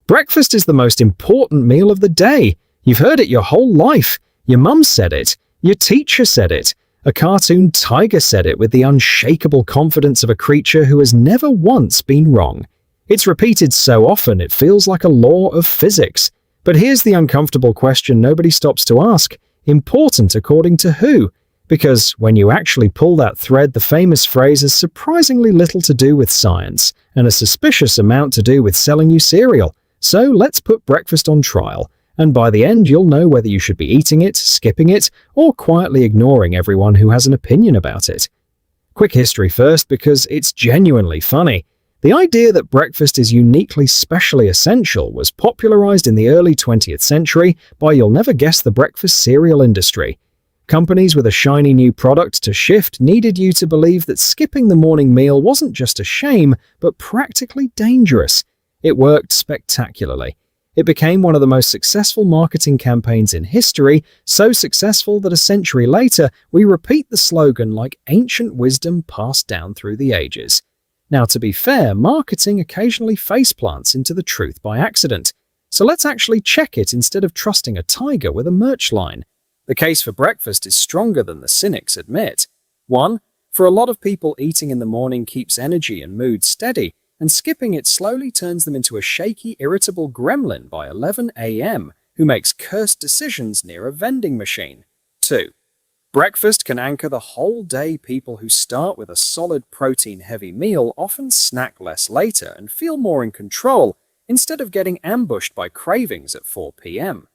Breakfast is the most important meal of the day. You've heard it your whole life. Your mum said it. Your teacher said it. A cartoon tiger said it with the unshakable confidence of a creature who has never once been wrong. It's repeated so often it feels like a law of physics. But here's the uncomfortable question nobody stops to ask. Important according to who? Because when you actually pull that thread, the famous phrase has surprisingly little to do with science and a suspicious amount to do with selling you cereal. So let's put breakfast on trial, and by the end you'll know whether you should be eating it, skipping it, or quietly ignoring everyone who has an opinion about it. Quick history first, because it's genuinely funny. The idea that breakfast is uniquely specially essential was popularized in the early 20th century by you'll never guess the breakfast cereal industry. Companies with a shiny new product to shift needed you to believe that skipping the morning meal wasn't just a shame, but practically dangerous. It worked spectacularly. It became one of the most successful marketing campaigns in history, so successful that a century later, we repeat the slogan like ancient wisdom passed down through the ages. Now, to be fair, marketing occasionally faceplants into the truth by accident. So let's actually check it instead of trusting a tiger with a merch line. The case for breakfast is stronger than the cynics admit. 1. For a lot of people, eating in the morning keeps energy and mood steady, and skipping it slowly turns them into a shaky, irritable gremlin by 11 a.m. who makes cursed decisions near a vending machine. 2. Breakfast can anchor the whole day. People who start with a solid protein-heavy meal often snack less later and feel more in control, instead of getting ambushed by cravings at 4 p.m.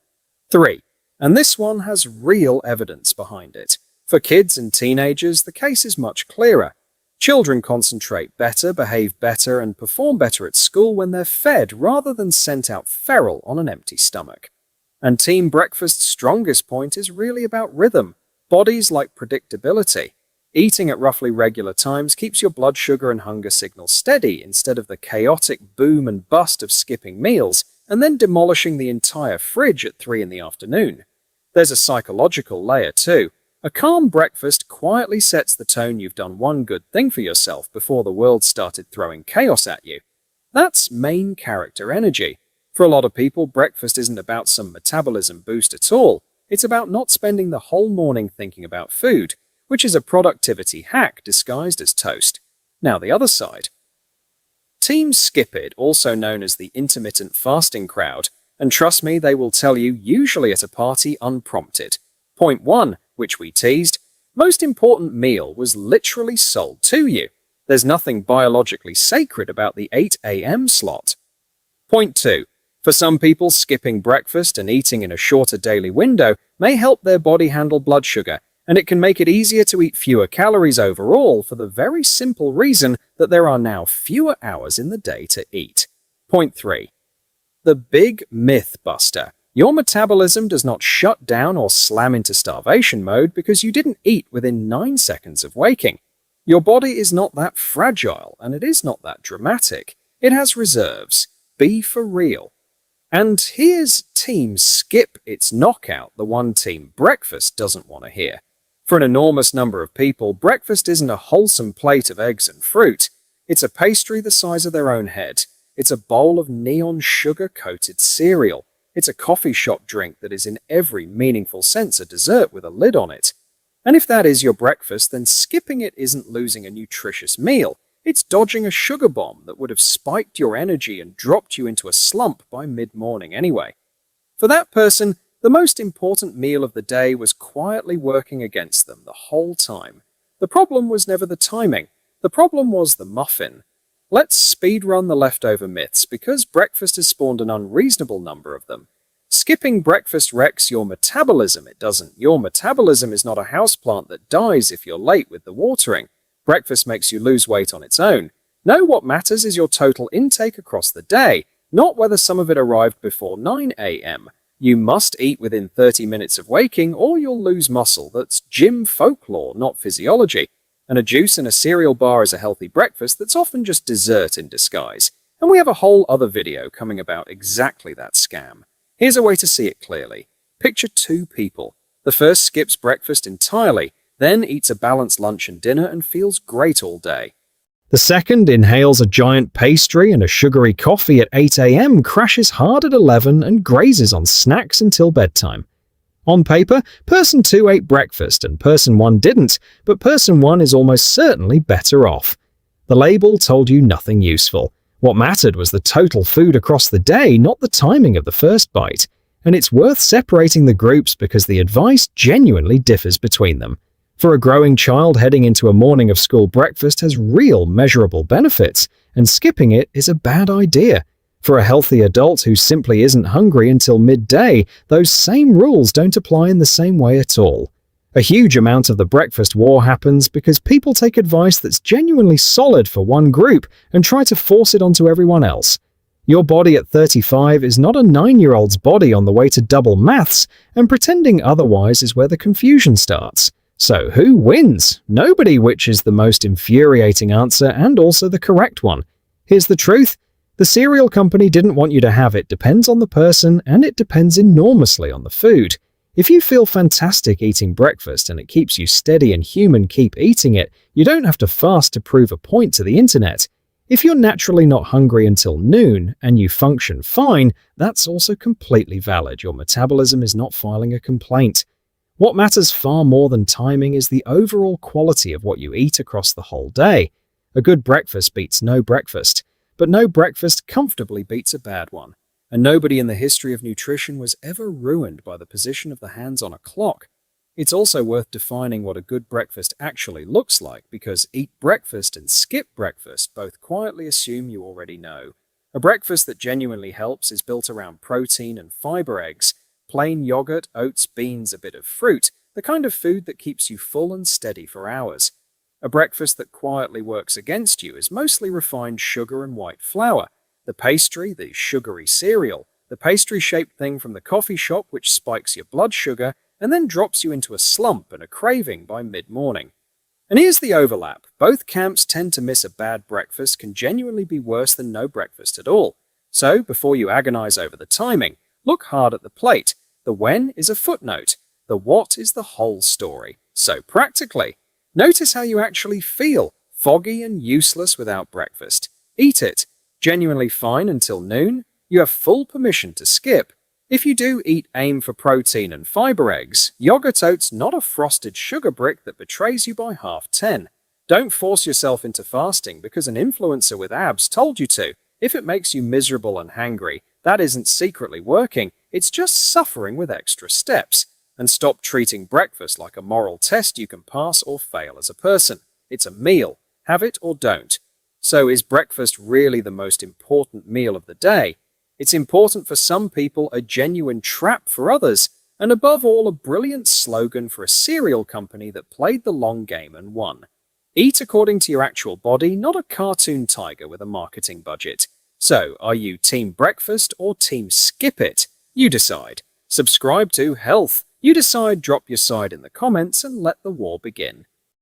3. And this one has real evidence behind it. For kids and teenagers, the case is much clearer. Children concentrate better, behave better, and perform better at school when they're fed rather than sent out feral on an empty stomach. And Team Breakfast's strongest point is really about rhythm. Bodies like predictability. Eating at roughly regular times keeps your blood sugar and hunger signals steady instead of the chaotic boom and bust of skipping meals and then demolishing the entire fridge at 3 in the afternoon. There's a psychological layer too. A calm breakfast quietly sets the tone you've done one good thing for yourself before the world started throwing chaos at you. That's main character energy. For a lot of people, breakfast isn't about some metabolism boost at all. It's about not spending the whole morning thinking about food, which is a productivity hack disguised as toast. Now the other side. Team Skip It, also known as the intermittent fasting crowd, and trust me, they will tell you, usually at a party unprompted. Point 1, which we teased, most important meal was literally sold to you. There's nothing biologically sacred about the 8 a.m. slot. Point 2, for some people, skipping breakfast and eating in a shorter daily window may help their body handle blood sugar, and it can make it easier to eat fewer calories overall for the very simple reason that there are now fewer hours in the day to eat. Point 3. The big myth buster. Your metabolism does not shut down or slam into starvation mode because you didn't eat within 9 seconds of waking. Your body is not that fragile, and it is not that dramatic. It has reserves. Be for real. And here's Team Skip Its knockout, the one Team Breakfast doesn't want to hear. For an enormous number of people, breakfast isn't a wholesome plate of eggs and fruit. It's a pastry the size of their own head. It's a bowl of neon sugar-coated cereal. It's a coffee shop drink that is in every meaningful sense a dessert with a lid on it. And if that is your breakfast, then skipping it isn't losing a nutritious meal. It's dodging a sugar bomb that would have spiked your energy and dropped you into a slump by mid-morning anyway. For that person, the most important meal of the day was quietly working against them the whole time. The problem was never the timing. The problem was the muffin. Let's speedrun the leftover myths, because breakfast has spawned an unreasonable number of them. Skipping breakfast wrecks your metabolism. It doesn't. Your metabolism is not a houseplant that dies if you're late with the watering. Breakfast makes you lose weight on its own. No, what matters is your total intake across the day, not whether some of it arrived before 9 a.m. You must eat within 30 minutes of waking or you'll lose muscle. That's gym folklore, not physiology. And a juice and a cereal bar is a healthy breakfast that's often just dessert in disguise. And we have a whole other video coming about exactly that scam. Here's a way to see it clearly. Picture 2 people. The first skips breakfast entirely, then eats a balanced lunch and dinner and feels great all day. The second inhales a giant pastry and a sugary coffee at 8 a.m., crashes hard at 11, and grazes on snacks until bedtime. On paper, person 2 ate breakfast and person 1 didn't, but person 1 is almost certainly better off. The label told you nothing useful. What mattered was the total food across the day, not the timing of the first bite. And it's worth separating the groups because the advice genuinely differs between them. For a growing child, heading into a morning of school breakfast has real measurable benefits, and skipping it is a bad idea. For a healthy adult who simply isn't hungry until midday, those same rules don't apply in the same way at all. A huge amount of the breakfast war happens because people take advice that's genuinely solid for one group and try to force it onto everyone else. Your body at 35 is not a 9-year-old's body on the way to double maths, and pretending otherwise is where the confusion starts. So who wins? Nobody, which is the most infuriating answer and also the correct one. Here's the truth. The cereal company didn't want you to have it depends on the person, and it depends enormously on the food. If you feel fantastic eating breakfast and it keeps you steady and human, keep eating it. You don't have to fast to prove a point to the internet. If you're naturally not hungry until noon and you function fine, that's also completely valid. Your metabolism is not filing a complaint. What matters far more than timing is the overall quality of what you eat across the whole day. A good breakfast beats no breakfast, but no breakfast comfortably beats a bad one. And nobody in the history of nutrition was ever ruined by the position of the hands on a clock. It's also worth defining what a good breakfast actually looks like, because eat breakfast and skip breakfast both quietly assume you already know. A breakfast that genuinely helps is built around protein and fiber eggs, plain yogurt, oats, beans, a bit of fruit, the kind of food that keeps you full and steady for hours. A breakfast that quietly works against you is mostly refined sugar and white flour. The pastry, the sugary cereal, the pastry-shaped thing from the coffee shop which spikes your blood sugar and then drops you into a slump and a craving by mid-morning. And here's the overlap. Both camps tend to miss a bad breakfast can genuinely be worse than no breakfast at all. So, before you agonize over the timing, look hard at the plate. The when is a footnote. The what is the whole story. So practically, notice how you actually feel, foggy and useless without breakfast. Eat it. Genuinely fine until noon. You have full permission to skip. If you do eat, aim for protein and fiber eggs. Yogurt oats, not a frosted sugar brick that betrays you by 10:30. Don't force yourself into fasting because an influencer with abs told you to. If it makes you miserable and hangry, that isn't secretly working, it's just suffering with extra steps. And stop treating breakfast like a moral test you can pass or fail as a person. It's a meal. Have it or don't. So is breakfast really the most important meal of the day? It's important for some people, a genuine trap for others, and above all, a brilliant slogan for a cereal company that played the long game and won. Eat according to your actual body, not a cartoon tiger with a marketing budget. So, are you team breakfast or team skip it? You decide. Subscribe to Health. You decide, drop your side in the comments and let the war begin.